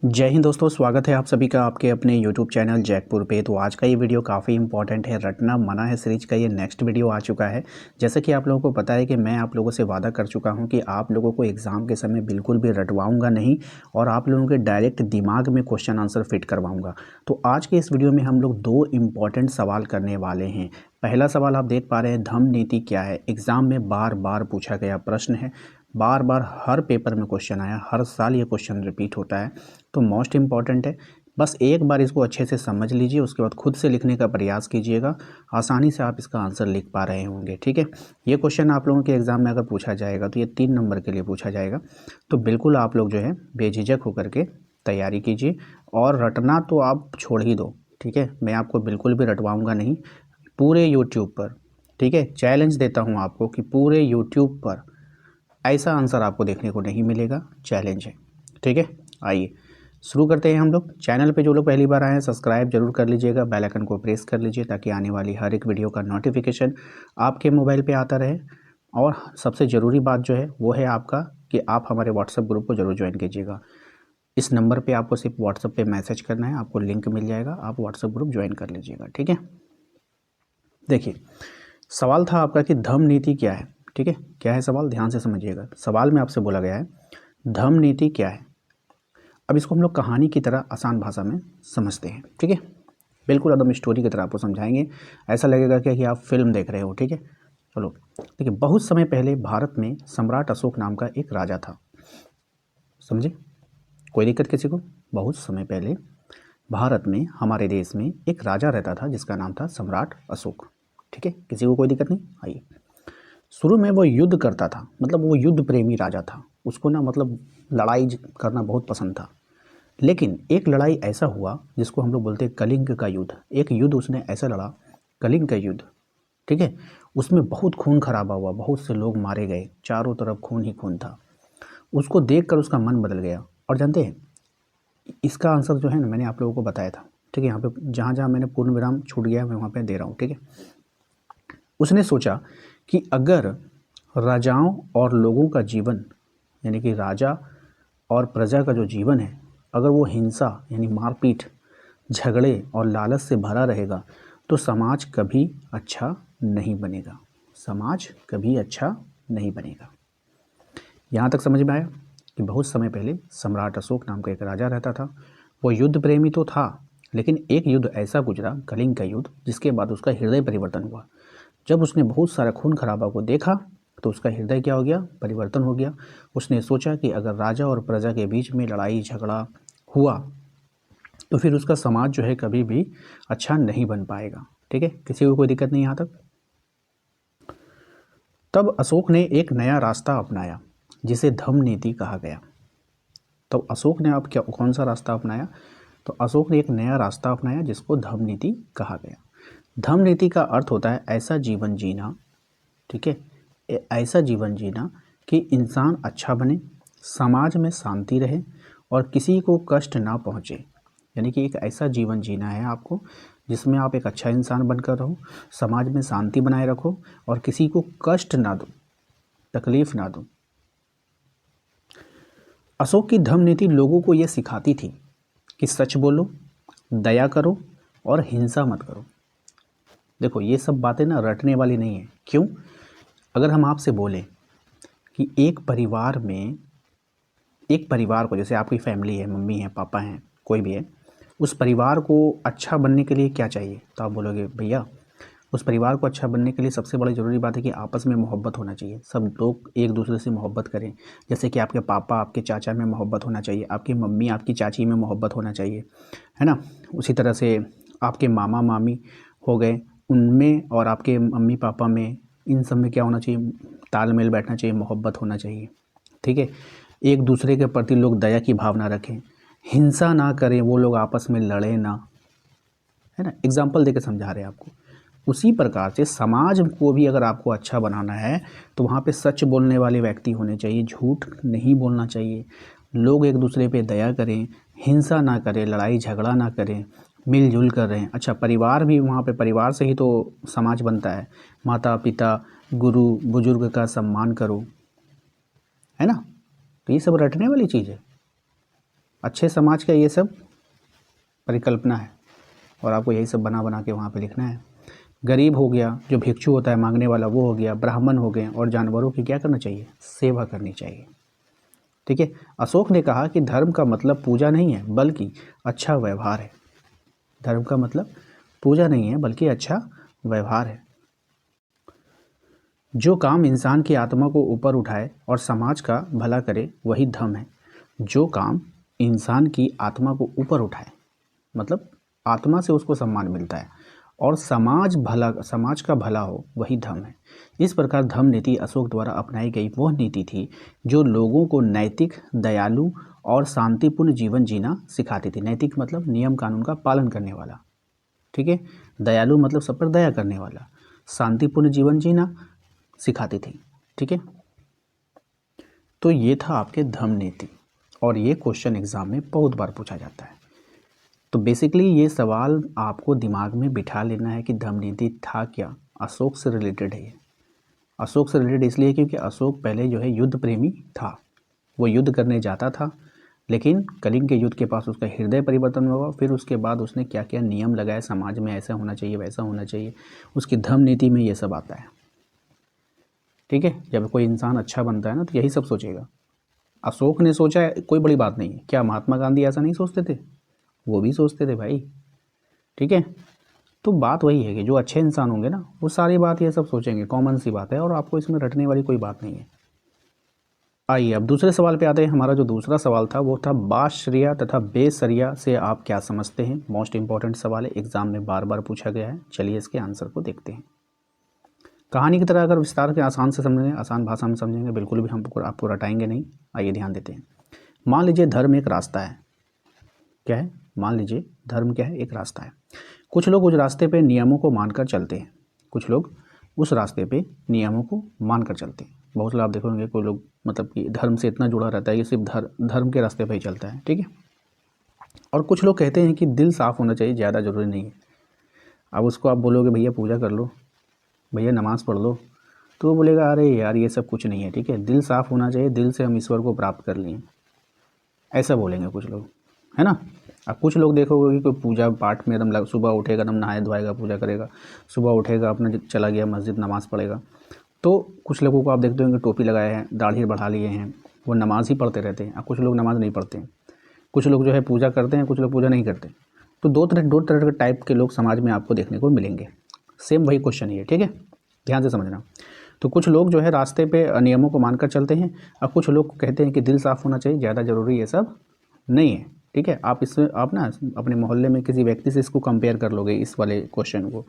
जय हिंद दोस्तों, स्वागत है आप सभी का आपके अपने YouTube चैनल जैकपुर पे। तो आज का ये वीडियो काफ़ी इंपॉर्टेंट है। रटना मना है सीरीज का ये नेक्स्ट वीडियो आ चुका है। जैसे कि आप लोगों को पता है कि मैं आप लोगों से वादा कर चुका हूँ कि आप लोगों को एग्ज़ाम के समय बिल्कुल भी रटवाऊँगा नहीं और आप लोगों के डायरेक्ट दिमाग में क्वेश्चन आंसर फिट करवाऊँगा। तो आज के इस वीडियो में हम लोग 2 इम्पॉर्टेंट सवाल करने वाले हैं। पहला सवाल आप देख पा रहे हैं, धम्म नीति क्या है? एग्ज़ाम में बार बार पूछा गया प्रश्न है, बार बार हर पेपर में क्वेश्चन आया, हर साल ये क्वेश्चन रिपीट होता है। तो मोस्ट इम्पॉर्टेंट है, बस एक बार इसको अच्छे से समझ लीजिए, उसके बाद खुद से लिखने का प्रयास कीजिएगा। आसानी से आप इसका आंसर लिख पा रहे होंगे, ठीक है। ये क्वेश्चन आप लोगों के एग्ज़ाम में अगर पूछा जाएगा तो ये 3 नंबर के लिए पूछा जाएगा। तो बिल्कुल आप लोग जो है बेझिझक होकर के तैयारी कीजिए और रटना तो आप छोड़ ही दो, ठीक है। मैं आपको बिल्कुल भी रटवाऊँगा नहीं पूरे यूट्यूब पर, ठीक है। चैलेंज देता हूँ आपको कि पूरे यूट्यूब पर ऐसा आंसर आपको देखने को नहीं मिलेगा, चैलेंज है, ठीक है। आइए शुरू करते हैं हम लोग। चैनल पे जो लोग पहली बार आए हैं सब्सक्राइब जरूर कर लीजिएगा, बेल आइकन को प्रेस कर लीजिए ताकि आने वाली हर एक वीडियो का नोटिफिकेशन आपके मोबाइल पे आता रहे। और सबसे ज़रूरी बात जो है वो है आपका कि आप हमारे व्हाट्सएप ग्रुप को जरूर ज्वाइन कीजिएगा। इस नंबर पे आपको सिर्फ व्हाट्सएप पे मैसेज करना है, आपको लिंक मिल जाएगा, आप व्हाट्सएप ग्रुप ज्वाइन कर लीजिएगा, ठीक है। देखिए, सवाल था आपका कि धम्म नीति क्या है, ठीक है। क्या है सवाल, ध्यान से समझिएगा। सवाल में आपसे बोला गया है धम्म नीति क्या है। अब इसको हम लोग कहानी की तरह आसान भाषा में समझते हैं, ठीक है। बिल्कुल एकदम स्टोरी की तरह आपको समझाएंगे, ऐसा लगेगा कि आप फिल्म देख रहे हो, ठीक है। चलो देखिए, बहुत समय पहले भारत में सम्राट अशोक नाम का एक राजा था। समझे, कोई दिक्कत किसी को? बहुत समय पहले भारत में, हमारे देश में एक राजा रहता था जिसका नाम था सम्राट अशोक, ठीक है। किसी को कोई दिक्कत नहीं? आइए, शुरू में वो युद्ध करता था, मतलब वो युद्ध प्रेमी राजा था। उसको ना मतलब लड़ाई करना बहुत पसंद था। लेकिन एक लड़ाई ऐसा हुआ जिसको हम लोग बोलते हैं कलिंग का युद्ध। एक युद्ध उसने ऐसा लड़ा, कलिंग का युद्ध, ठीक है। उसमें बहुत खून खराबा हुआ, बहुत से लोग मारे गए, चारों तरफ खून ही खून था। उसको देखकर उसका मन बदल गया। और जानते हैं इसका आंसर जो है ना, मैंने आप लोगों को बताया था, ठीक है। यहाँ पे जहाँ जहाँ मैंने पूर्ण विराम छूट गया मैं वहाँ पे दे रहा हूँ, ठीक है। उसने सोचा कि अगर राजाओं और लोगों का जीवन, यानी कि राजा और प्रजा का जो जीवन है, अगर वो हिंसा यानी मारपीट, झगड़े और लालच से भरा रहेगा तो समाज कभी अच्छा नहीं बनेगा। समाज कभी अच्छा नहीं बनेगा। यहाँ तक समझ में आया कि बहुत समय पहले सम्राट अशोक नाम का एक राजा रहता था। वो युद्ध प्रेमी तो था, लेकिन एक युद्ध ऐसा गुजरा, कलिंग का युद्ध, जिसके बाद उसका हृदय परिवर्तन हुआ। जब उसने बहुत सारा खून खराबा को देखा तो उसका हृदय क्या हो गया? परिवर्तन हो गया। उसने सोचा कि अगर राजा और प्रजा के बीच में लड़ाई झगड़ा हुआ तो फिर उसका समाज जो है कभी भी अच्छा नहीं बन पाएगा, ठीक है। किसी को कोई दिक्कत नहीं यहाँ तक? तब अशोक ने एक नया रास्ता अपनाया जिसे धम्म नीति कहा गया। तो अशोक ने अब क्या, कौन सा रास्ता अपनाया? तो अशोक ने एक नया रास्ता अपनाया जिसको धम्म नीति कहा गया। धम्म नीति का अर्थ होता है ऐसा जीवन जीना, ठीक है, ऐसा जीवन जीना कि इंसान अच्छा बने, समाज में शांति रहे और किसी को कष्ट ना पहुँचे। यानी कि एक ऐसा जीवन जीना है आपको जिसमें आप एक अच्छा इंसान बनकर रहो, समाज में शांति बनाए रखो और किसी को कष्ट ना दो, तकलीफ ना दो। अशोक की धम्म नीति लोगों को ये सिखाती थी कि सच बोलो, दया करो और हिंसा मत करो। देखो, ये सब बातें ना रटने वाली नहीं है। क्यों? अगर हम आपसे बोलें कि एक परिवार को, जैसे आपकी फैमिली है, मम्मी है, पापा हैं, कोई भी है, उस परिवार को अच्छा बनने के लिए क्या चाहिए? तो आप बोलोगे भैया, उस परिवार को अच्छा बनने के लिए सबसे बड़ी ज़रूरी बात है कि आपस में मोहब्बत होना चाहिए, सब लोग एक दूसरे से मोहब्बत करें। जैसे कि आपके पापा आपके चाचा में मोहब्बत होना चाहिए, आपकी मम्मी आपकी चाची में मोहब्बत होना चाहिए, है ना। उसी तरह से आपके मामा मामी हो गए, उनमें और आपके मम्मी पापा में, इन सब में क्या होना चाहिए? तालमेल बैठना चाहिए, मोहब्बत होना चाहिए, ठीक है। एक दूसरे के प्रति लोग दया की भावना रखें, हिंसा ना करें, वो लोग आपस में लड़े ना, है ना। एग्जाम्पल देके समझा रहे हैं आपको। उसी प्रकार से समाज को भी अगर आपको अच्छा बनाना है तो वहाँ पे सच बोलने वाले व्यक्ति होने चाहिए, झूठ नहीं बोलना चाहिए, लोग एक दूसरे पे दया करें, हिंसा ना करें, लड़ाई झगड़ा ना करें, मिलजुल कर रहें। अच्छा, परिवार भी, वहाँ पे परिवार से ही तो समाज बनता है। माता पिता गुरु बुजुर्ग का सम्मान करो, है ना। तो ये सब रटने वाली चीज़ है। अच्छे समाज का ये सब परिकल्पना है और आपको यही सब बना बना के वहाँ पे लिखना है। गरीब हो गया, जो भिक्षु होता है मांगने वाला वो हो गया, ब्राह्मण हो गए, और जानवरों की क्या करना चाहिए, सेवा करनी चाहिए। ठीक है। अशोक ने कहा कि धर्म का मतलब पूजा नहीं है बल्कि अच्छा व्यवहार है। धर्म का मतलब पूजा नहीं है बल्कि अच्छा व्यवहार है। जो काम इंसान की आत्मा को ऊपर उठाए और समाज का भला करे वही धर्म है। जो काम इंसान की आत्मा को ऊपर उठाए, मतलब आत्मा से उसको सम्मान मिलता है, और समाज का भला हो वही धर्म है। इस प्रकार धर्म नीति अशोक द्वारा अपनाई गई वह नीति थी जो लोगों को नैतिक, दयालु और शांतिपूर्ण जीवन जीना सिखाती थी। नैतिक मतलब नियम कानून का पालन करने वाला, ठीक है। दयालु मतलब सब पर दया करने वाला, शांतिपूर्ण जीवन जीना सिखाती थी, ठीक है। तो ये था आपके धर्म नीति, और ये क्वेश्चन एग्जाम में बहुत बार पूछा जाता है। तो बेसिकली ये सवाल आपको दिमाग में बिठा लेना है कि धर्म नीति था क्या। अशोक से रिलेटेड है ये। अशोक से रिलेटेड इसलिए क्योंकि अशोक पहले जो है युद्ध प्रेमी था। वो युद्ध करने जाता था, लेकिन कलिंग के युद्ध के पास उसका हृदय परिवर्तन हुआ। फिर उसके बाद उसने क्या क्या नियम लगाए समाज में, ऐसा होना चाहिए वैसा होना चाहिए, उसकी धर्म नीति में ये सब आता है, ठीक है। जब कोई इंसान अच्छा बनता है ना तो यही सब सोचेगा। अशोक ने सोचा है, कोई बड़ी बात नहीं है। क्या महात्मा गांधी ऐसा नहीं सोचते थे? वो भी सोचते थे भाई, ठीक है। तो बात वही है कि जो अच्छे इंसान होंगे ना वो सारी बात ये सब सोचेंगे, कॉमन सी बात है, और आपको इसमें रटने वाली कोई बात नहीं है। आइए अब दूसरे सवाल पे आते हैं। हमारा जो दूसरा सवाल था वो था बाशरिया तथा बेसरिया से आप क्या समझते हैं। मोस्ट इंपॉर्टेंट सवाल है, एग्जाम में बार बार पूछा गया है। चलिए इसके आंसर को देखते हैं। कहानी की तरह अगर विस्तार के आसान से समझेंगे, आसान भाषा में समझेंगे, बिल्कुल भी हम आपको रटाएंगे नहीं। आइए ध्यान देते हैं। मान लीजिए धर्म एक रास्ता है। क्या है? मान लीजिए धर्म क्या है? एक रास्ता है। कुछ लोग उस रास्ते पे नियमों को मानकर चलते हैं। कुछ लोग उस रास्ते पे नियमों को मानकर चलते हैं। बहुत से आप देखोगे कोई लोग मतलब कि धर्म से इतना जुड़ा रहता है कि सिर्फ धर्म के रास्ते पे ही चलता है, ठीक है। और कुछ लोग कहते हैं कि दिल साफ़ होना चाहिए, ज़्यादा ज़रूरी नहीं है। अब उसको आप बोलोगे भैया पूजा कर लो, भैया नमाज़ पढ़ लो, तो वो बोलेगा अरे यार ये सब कुछ नहीं है, ठीक है। दिल साफ़ होना चाहिए, दिल से हम ईश्वर को प्राप्त कर लें, ऐसा बोलेंगे कुछ लोग, है ना। अब कुछ लोग देखोगे कि कोई पूजा पाठ में एकदम सुबह उठेगा, एकदम नहाए धोएगा, पूजा करेगा, सुबह उठेगा अपना चला गया मस्जिद, नमाज़ पढ़ेगा। तो कुछ लोगों को आप देखते होंगे टोपी लगाए हैं, दाढ़ी बढ़ा लिए हैं, वो नमाज़ ही पढ़ते रहते हैं। अब कुछ लोग नमाज़ नहीं पढ़ते हैं। कुछ लोग जो है पूजा करते हैं, कुछ लोग पूजा नहीं करते। तो दो तरह के टाइप के लोग समाज में आपको देखने को मिलेंगे। सेम वही क्वेश्चन ही है, ठीक है, ध्यान से समझना। तो कुछ लोग जो है रास्ते पे नियमों को मानकर चलते हैं, और कुछ लोग कहते हैं कि दिल साफ़ होना चाहिए, ज़्यादा ज़रूरी ये सब नहीं है, ठीक है। आप ना अपने मोहल्ले में किसी व्यक्ति से इसको कंपेयर कर लोगे, इस वाले क्वेश्चन को,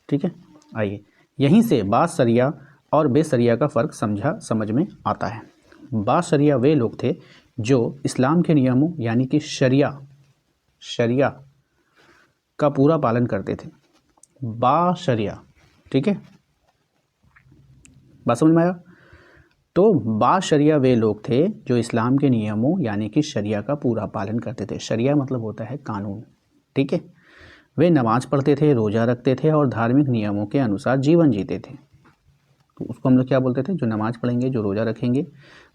ठीक है। आइए यहीं से बाशरिया और बेशरिया का फ़र्क समझ में आता है। बाशरिया वे लोग थे जो इस्लाम के नियमों यानी कि शरिया का पूरा पालन करते थे। बाशरिया, ठीक है, बात समझ में आया। तो बाशरिया वे लोग थे जो इस्लाम के नियमों यानी कि शरिया का पूरा पालन करते थे। शरिया मतलब होता है कानून, ठीक है। वे नमाज पढ़ते थे, रोज़ा रखते थे और धार्मिक नियमों के अनुसार जीवन जीते थे। तो उसको हम लोग क्या बोलते थे? जो नमाज पढ़ेंगे, जो रोज़ा रखेंगे,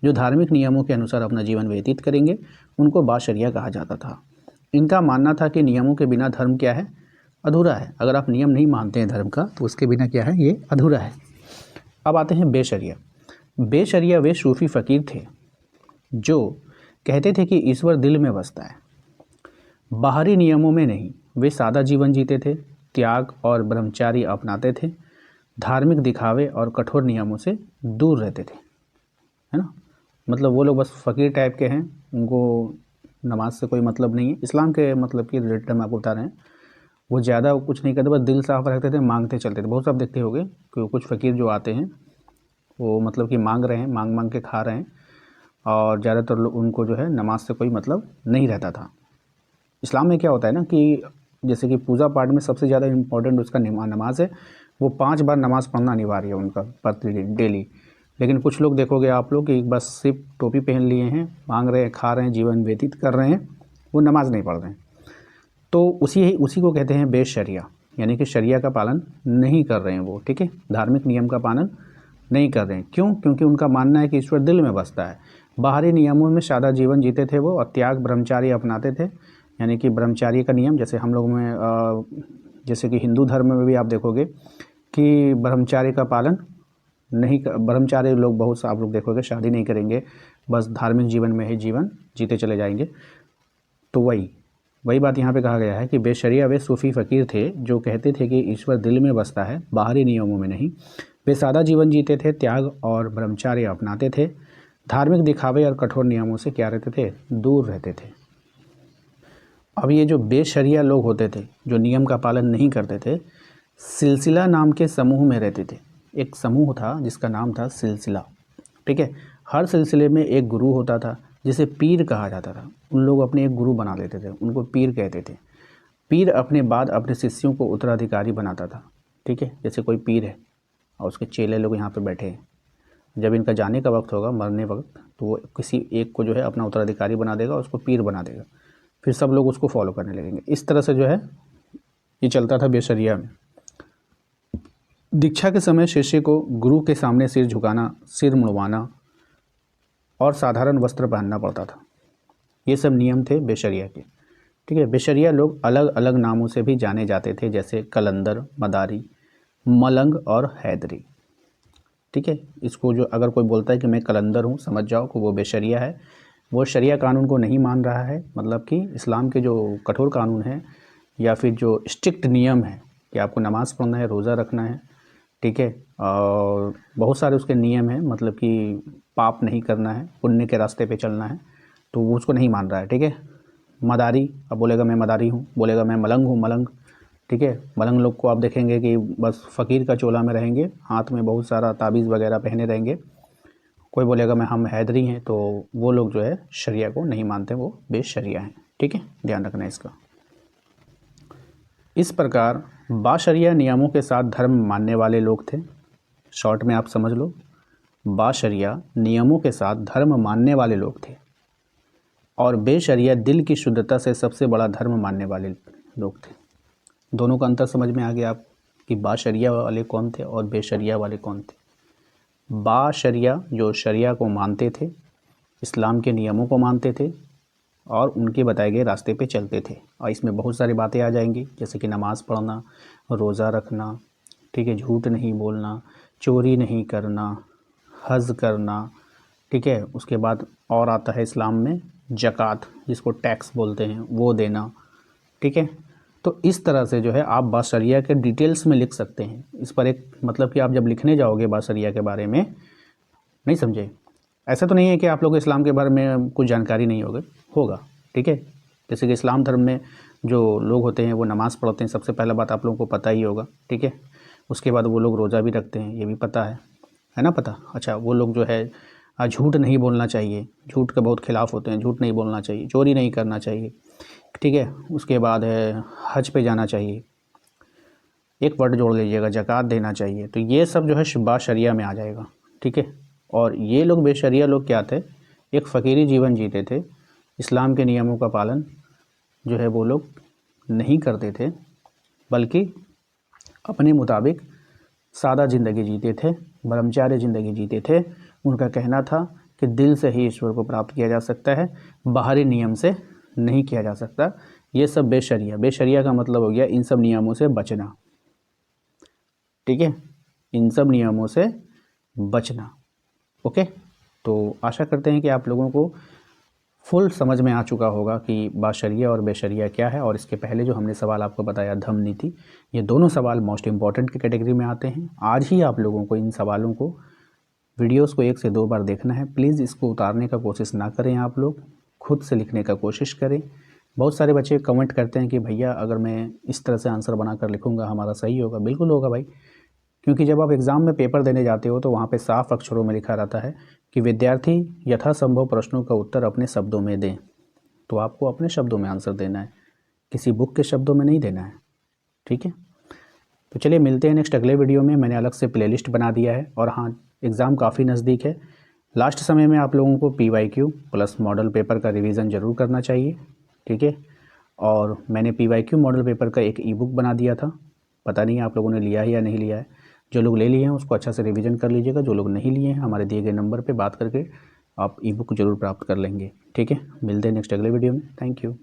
जो धार्मिक नियमों के अनुसार अपना जीवन व्यतीत करेंगे, उनको बाशरिया कहा जाता था। इनका मानना था कि नियमों के बिना धर्म क्या है? अधूरा है। अगर आप नियम नहीं मानते हैं धर्म का तो उसके बिना क्या है? ये अधूरा है। अब आते हैं बेशरिया। बेशरिया वे सूफी फ़कीर थे जो कहते थे कि ईश्वर दिल में बसता है, बाहरी नियमों में नहीं। वे सादा जीवन जीते थे, त्याग और ब्रह्मचारी अपनाते थे, धार्मिक दिखावे और कठोर नियमों से दूर रहते थे, है ना। मतलब वो लोग बस फ़कीर टाइप के हैं, उनको नमाज से कोई मतलब नहीं है। इस्लाम के मतलब की रिलेटेड हम आपको बता रहे हैं। वो ज़्यादा कुछ नहीं करते, बस दिल साफ़ रखते थे, मांगते चलते थे। बहुत सब देखते होंगे कि कुछ फ़कीर जो आते हैं वो मतलब कि मांग रहे हैं, मांग के खा रहे हैं, और ज़्यादातर लोग उनको जो है नमाज से कोई मतलब नहीं रहता था। इस्लाम में क्या होता है ना कि जैसे कि पूजा पाठ में सबसे ज़्यादा इम्पोर्टेंट उसका नमाज है। वो 5 बार नमाज़ पढ़ना अनिवार्य है उनका प्रतिदिन, डेली। लेकिन कुछ लोग देखोगे आप लोग कि बस सिर्फ टोपी पहन लिए हैं, मांग रहे हैं, खा रहे हैं, जीवन व्यतीत कर रहे हैं, वो नमाज नहीं पढ़ रहे हैं। तो उसी को कहते हैं बेशरिया, यानी कि शरिया का पालन नहीं कर रहे हैं वो, ठीक है। धार्मिक नियम का पालन नहीं कर रहे हैं। क्यों? क्योंकि उनका मानना है कि ईश्वर दिल में बसता है। बाहरी नियमों में सादा जीवन जीते थे वो और त्याग ब्रह्मचार्य अपनाते थे, यानी कि ब्रह्मचार्य का नियम जैसे हम लोग में जैसे कि हिंदू धर्म में भी आप देखोगे कि ब्रह्मचार्य का पालन नहीं ब्रह्मचार्य लोग बहुत से आप लोग देखोगे शादी नहीं करेंगे, बस धार्मिक जीवन में ही जीवन जीते चले जाएंगे। तो वही बात यहाँ पे कहा गया है कि बेशरिया वे सूफ़ी फ़कीर थे जो कहते थे कि ईश्वर दिल में बसता है, बाहरी नियमों में नहीं। वे सादा जीवन जीते थे, त्याग और ब्रह्मचार्य अपनाते थे, धार्मिक दिखावे और कठोर नियमों से क्या रहते थे, दूर रहते थे। अब ये जो बेशरिया लोग होते थे जो नियम का पालन नहीं करते थे, सिलसिला नाम के समूह में रहते थे। एक समूह था जिसका नाम था सिलसिला, ठीक है। हर सिलसिले में एक गुरु होता था जिसे पीर कहा जाता था। उन लोग अपने एक गुरु बना लेते थे, उनको पीर कहते थे। पीर अपने बाद अपने शिष्यों को उत्तराधिकारी बनाता था, ठीक है। जैसे कोई पीर है और उसके चेले लोग यहाँ पे बैठे हैं, जब इनका जाने का वक्त होगा, मरने वक्त, तो वो किसी एक को जो है अपना उत्तराधिकारी बना देगा, उसको पीर बना देगा, फिर सब लोग उसको फॉलो करने लगेंगे। इस तरह से जो है ये चलता था बेशरिया में। दीक्षा के समय शिष्य को गुरु के सामने सिर झुकाना, सिर मुड़वाना और साधारण वस्त्र पहनना पड़ता था। ये सब नियम थे बेशरिया के, ठीक है। बेशरिया लोग अलग अलग नामों से भी जाने जाते थे, जैसे कलंदर, मदारी, मलंग और हैदरी, ठीक है। इसको जो अगर कोई बोलता है कि मैं कलंदर हूँ, समझ जाओ कि वो बेशरिया है, वो शरिया कानून को नहीं मान रहा है। मतलब कि इस्लाम के जो कठोर कानून हैं या फिर जो स्ट्रिक्ट नियम है कि आपको नमाज़ पढ़ना है, रोज़ा रखना है, ठीक है, और बहुत सारे उसके नियम हैं, मतलब कि पाप नहीं करना है, पुण्य के रास्ते पे चलना है, तो वो उसको नहीं मान रहा है, ठीक है। मदारी, अब बोलेगा मैं मदारी हूँ, बोलेगा मैं मलंग हूँ, मलंग, ठीक है। मलंग लोग को आप देखेंगे कि बस फ़कीर का चोला में रहेंगे, हाथ में बहुत सारा ताबीज़ वगैरह पहने रहेंगे। कोई बोलेगा मैं हम हैदरी हैं, तो वो लोग जो है शरिया को नहीं मानते, वो बेशरिया हैं, ठीक है। ध्यान रखना इसका। इस प्रकार बाशरिया नियमों के साथ धर्म मानने वाले लोग थे। शॉर्ट में आप समझ लो, बाशरिया नियमों के साथ धर्म मानने वाले लोग थे और बेशरिया दिल की शुद्धता से सबसे बड़ा धर्म मानने वाले लोग थे। दोनों का अंतर समझ में आ गया आप कि बाशरिया वाले कौन थे और बेशरिया वाले कौन थे। बाशरिया जो शरिया को मानते थे, इस्लाम के नियमों को मानते थे और उनके बताए गए रास्ते पे चलते थे। और इसमें बहुत सारी बातें आ जाएंगी, जैसे कि नमाज़ पढ़ना, रोज़ा रखना, ठीक है, झूठ नहीं बोलना, चोरी नहीं करना, हज करना, ठीक है। उसके बाद और आता है इस्लाम में ज़कात, जिसको टैक्स बोलते हैं, वो देना, ठीक है। तो इस तरह से जो है आप बाशरिया के डिटेल्स में लिख सकते हैं। इस पर एक मतलब कि आप जब लिखने जाओगे बाशरिया के बारे में, नहीं समझे, ऐसा तो नहीं है कि आप लोग को इस्लाम के बारे में कुछ जानकारी नहीं होगा, ठीक है। जैसे कि इस्लाम धर्म में जो लोग होते हैं वो नमाज़ पढ़ते हैं, सबसे पहला बात आप लोगों को पता ही होगा, ठीक है। उसके बाद वो लोग रोज़ा भी रखते हैं, ये भी पता है ना पता। अच्छा, वो लोग जो है झूठ नहीं बोलना चाहिए, झूठ के बहुत खिलाफ़ होते हैं, झूठ नहीं बोलना चाहिए, चोरी नहीं करना चाहिए, ठीक है। उसके बाद है हज पे जाना चाहिए, एक वर्ड जोड़ लीजिएगा, ज़कात देना चाहिए। तो ये सब जो है बाशरिया में आ जाएगा, ठीक है। और ये लोग बेशरिया लोग क्या थे, एक फ़कीरी जीवन जीते थे, इस्लाम के नियमों का पालन जो है वो लोग नहीं करते थे, बल्कि अपने मुताबिक सादा ज़िंदगी जीते थे, ब्रह्मचार्य ज़िंदगी जीते थे। उनका कहना था कि दिल से ही ईश्वर को प्राप्त किया जा सकता है, बाहरी नियम से नहीं किया जा सकता। ये सब बेशरिया का मतलब हो गया इन सब नियमों से बचना, ठीक है, इन सब नियमों से बचना, ओके। तो आशा करते हैं कि आप लोगों को फुल समझ में आ चुका होगा कि बाशरिया और बेशरिया क्या है। और इसके पहले जो हमने सवाल आपको बताया धम्म नीति, ये दोनों सवाल मोस्ट इम्पॉर्टेंट की कैटेगरी में आते हैं। आज ही आप लोगों को इन सवालों को वीडियोस को 1 से 2 बार देखना है। प्लीज़ इसको उतारने का कोशिश ना करें, आप लोग खुद से लिखने का कोशिश करें। बहुत सारे बच्चे कमेंट करते हैं कि भैया अगर मैं इस तरह से आंसर बनाकर लिखूँगा हमारा सही होगा। बिल्कुल होगा भाई, क्योंकि जब आप एग्ज़ाम में पेपर देने जाते हो तो वहाँ पे साफ अक्षरों में लिखा रहता है कि विद्यार्थी यथासंभव प्रश्नों का उत्तर अपने शब्दों में दें। तो आपको अपने शब्दों में आंसर देना है, किसी बुक के शब्दों में नहीं देना है, ठीक है। तो चलिए मिलते हैं नेक्स्ट अगले वीडियो में। मैंने अलग से प्लेलिस्ट बना दिया है। और हाँ, एग्ज़ाम काफ़ी नज़दीक है, लास्ट समय में आप लोगों को PYQ प्लस मॉडल पेपर का रिवीजन ज़रूर करना चाहिए, ठीक है। और मैंने PYQ मॉडल पेपर का एक ई-बुक बना दिया था, पता नहीं आप लोगों ने लिया है या नहीं लिया है। जो लोग ले लिए हैं उसको अच्छा से रिवीजन कर लीजिएगा, जो लोग नहीं लिए हैं हमारे दिए गए नंबर पे बात करके आप ई बुक ज़रूर प्राप्त कर लेंगे। ठीक है, मिलते हैं नेक्स्ट अगले वीडियो में। Thank you.